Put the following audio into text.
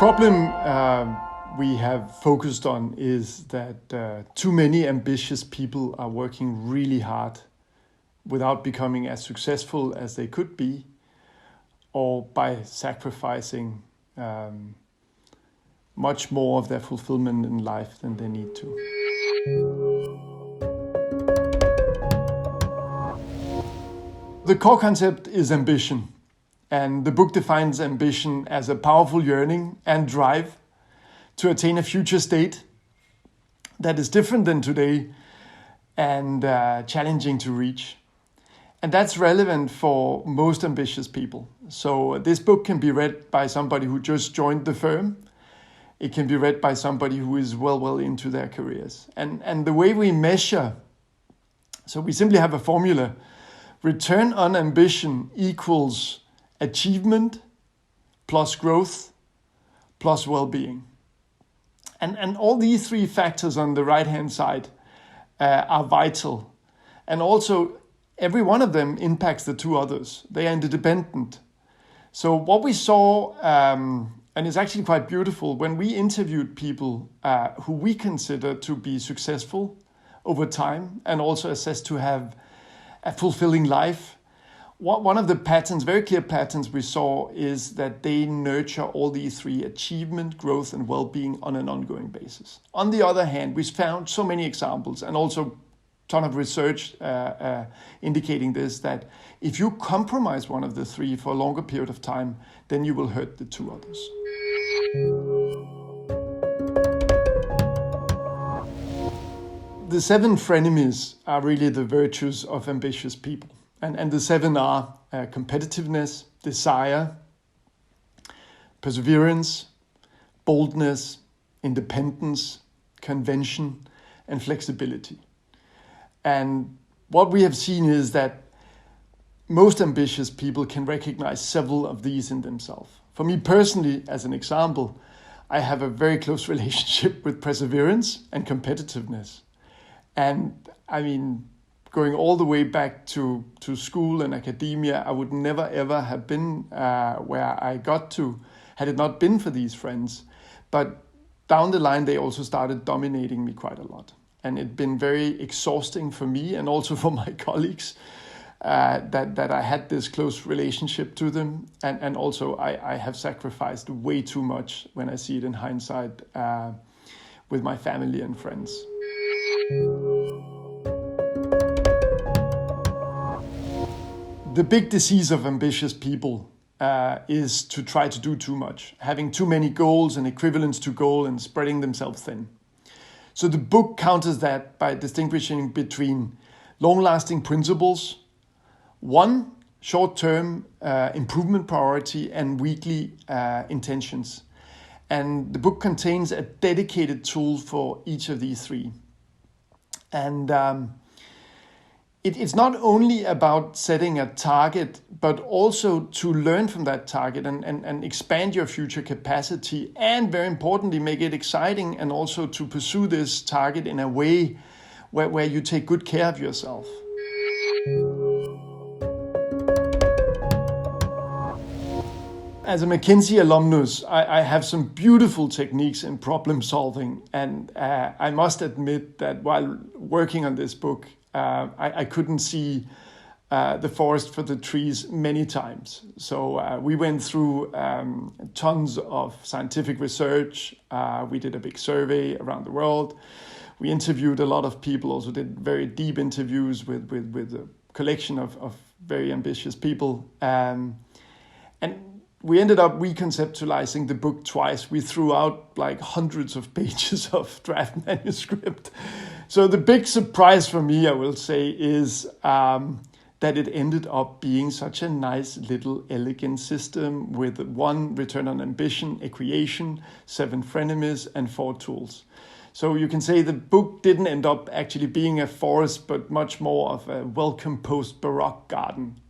problem we have focused on is that too many ambitious people are working really hard without becoming as successful as they could be, or by sacrificing much more of their fulfillment in life than they need to. The core concept is ambition, and the book defines ambition as a powerful yearning and drive to attain a future state that is different than today and challenging to reach. And that's relevant for most ambitious people. So this book can be read by somebody who just joined the firm. It can be read by somebody who is well into their careers. And the way we measure, so we simply have a formula: return on ambition equals achievement plus growth plus well-being. And all these three factors on the right-hand side are vital. And also, every one of them impacts the two others. They are interdependent. So what we saw, and it's actually quite beautiful, when we interviewed people who we consider to be successful over time and also assessed to have a fulfilling life, one of the patterns, very clear patterns we saw, is that they nurture all these three: achievement, growth, and well-being on an ongoing basis. On the other hand, we found so many examples and also ton of research indicating this, that if you compromise one of the three for a longer period of time, then you will hurt the two others. The 7 frenemies are really the virtues of ambitious people. And the 7 are competitiveness, desire, perseverance, boldness, independence, convention, and flexibility. And what we have seen is that most ambitious people can recognize several of these in themselves. For me personally, as an example, I have a very close relationship with perseverance and competitiveness. And I mean, going all the way back to school and academia, I would never ever have been where I got to had it not been for these friends. But down the line, they also started dominating me quite a lot. And it's been very exhausting for me and also for my colleagues that I had this close relationship to them. And also I have sacrificed way too much when I see it in hindsight with my family and friends. The big disease of ambitious people is to try to do too much, having too many goals and equivalents to goal and spreading themselves thin. So the book counters that by distinguishing between long-lasting principles, one, short-term improvement priority, and weekly intentions. And the book contains a dedicated tool for each of these three. And it's not only about setting a target, but also to learn from that target and expand your future capacity, and very importantly, make it exciting, and also to pursue this target in a way where you take good care of yourself. As a McKinsey alumnus, I have some beautiful techniques in problem solving, and I must admit that while working on this book, I couldn't see the forest for the trees many times. So we went through tons of scientific research. We did a big survey around the world. We interviewed a lot of people, also did very deep interviews with a collection of very ambitious people. And we ended up reconceptualizing the book twice. We threw out like hundreds of pages of draft manuscript. So the big surprise for me, I will say, is that it ended up being such a nice little elegant system with 1 return on ambition, equation, 7 frenemies, and 4 tools. So you can say the book didn't end up actually being a forest, but much more of a well-composed Baroque garden.